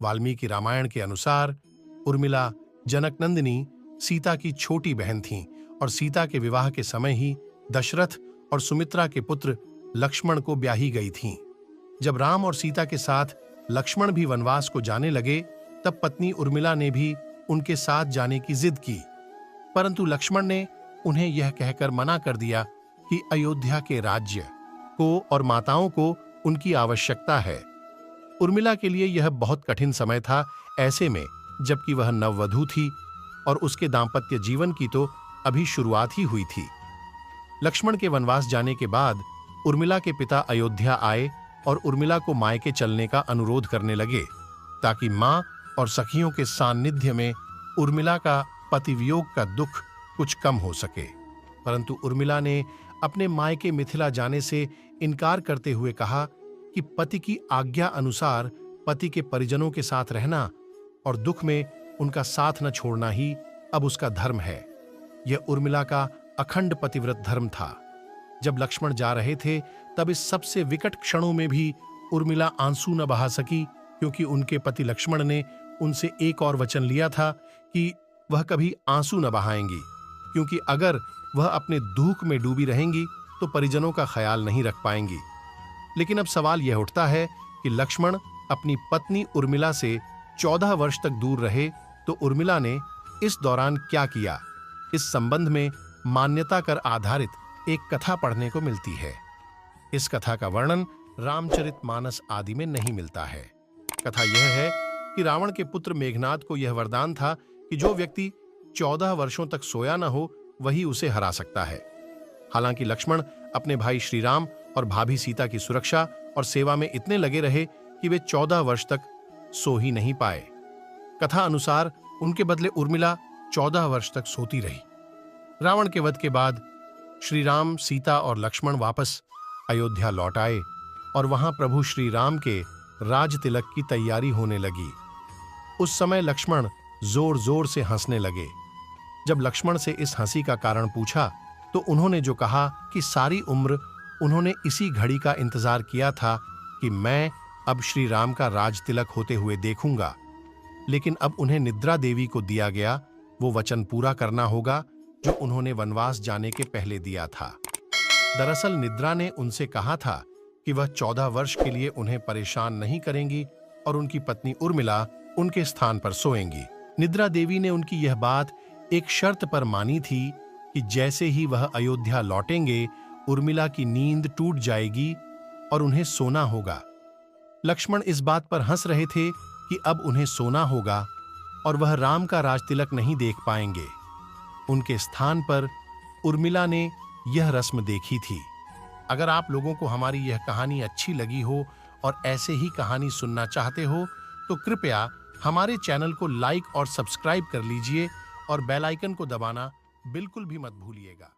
वाल्मीकि रामायण के अनुसार उर्मिला जनकनंदिनी सीता की छोटी बहन थीं और सीता के विवाह के समय ही दशरथ और सुमित्रा के पुत्र लक्ष्मण को ब्याही गई थीं। जब राम और सीता के साथ लक्ष्मण भी वनवास को जाने लगे, तब पत्नी उर्मिला ने भी उनके साथ जाने की जिद की, परंतु लक्ष्मण ने उन्हें यह कहकर मना कर दिया कि अयोध्या के राज्य को और माताओं को उनकी आवश्यकता है। उर्मिला के लिए यह बहुत कठिन समय था, ऐसे में जबकि वह नववधू थी और उसके दांपत्य जीवन की तो अभी शुरुआत ही हुई थी। लक्ष्मण के वनवास जाने के बाद उर्मिला के पिता अयोध्या आए और उर्मिला को मायके चलने का अनुरोध करने लगे, ताकि मां और सखियों के सान्निध्य में उर्मिला का पतिवियोग का दुख कुछ कम हो सके। परंतु उर्मिला ने अपने मायके मिथिला जाने से इनकार करते हुए कहा कि पति की आज्ञा अनुसार पति के परिजनों के साथ रहना और दुख में उनका साथ न छोड़ना ही अब उसका धर्म है। यह उर्मिला का अखंड पतिव्रत धर्म था। जब लक्ष्मण जा रहे थे, तब इस सबसे विकट क्षणों में भी उर्मिला आंसू न बहा सकी, क्योंकि उनके पति लक्ष्मण ने उनसे एक और वचन लिया था कि वह कभी आंसू न बहाएंगी, क्योंकि अगर वह अपने दुख में डूबी रहेंगी तो परिजनों का ख्याल नहीं रख पाएंगी। लेकिन अब सवाल यह उठता है कि लक्ष्मण अपनी पत्नी उर्मिला से 14 वर्ष तक दूर रहे, तो उर्मिला ने इस दौरान क्या किया? इस संबंध में मान्यता कर आधारित एक कथा पढ़ने को मिलती है। इस कथा का वर्णन रामचरितमानस आदि में नहीं मिलता है। कथा यह है कि रावण के पुत्र मेघनाद को यह वरदान था कि जो व्यक्ति 14 वर्षों तक सोया न हो, वही उसे हरा सकता है। हालांकि लक्ष्मण अपने भाई श्रीराम और भाभी सीता की सुरक्षा और सेवा में इतने लगे रहे कि वे 14 वर्ष तक सो ही नहीं पाए। कथा अनुसार उनके बदले उर्मिला 14 वर्ष तक सोती रही। रावण के वध के बाद श्री राम, सीता और लक्ष्मण वापस अयोध्या लौट आए और वहां प्रभु श्री राम के राज तिलक की तैयारी होने लगी। उस समय लक्ष्मण जोर जोर से हंसने लगे। जब लक्ष्मण से इस हंसी का कारण पूछा, तो उन्होंने जो कहा कि सारी उम्र उन्होंने इसी घड़ी का इंतजार किया था कि मैं अब श्री राम का राज तिलक होते हुए देखूंगा, लेकिन अब उन्हें निद्रा देवी को दिया गया वो वचन पूरा करना होगा जो उन्होंने वनवास जाने के पहले दिया था। दरअसल निद्रा ने उनसे कहा था कि वह 14 वर्ष के लिए उन्हें परेशान नहीं करेंगी और उनकी पत्नी उर्मिला उनके स्थान पर सोएंगी। निद्रा देवी ने उनकी यह बात एक शर्त पर मानी थी कि जैसे ही वह अयोध्या लौटेंगे, उर्मिला की नींद टूट जाएगी और उन्हें सोना होगा। लक्ष्मण इस बात पर हंस रहे थे कि अब उन्हें सोना होगा और वह राम का राजतिलक नहीं देख पाएंगे। उनके स्थान पर उर्मिला ने यह रस्म देखी थी। अगर आप लोगों को हमारी यह कहानी अच्छी लगी हो और ऐसे ही कहानी सुनना चाहते हो, तो कृपया हमारे चैनल को लाइक और सब्सक्राइब कर लीजिए और बेल आइकन को दबाना बिल्कुल भी मत भूलिएगा।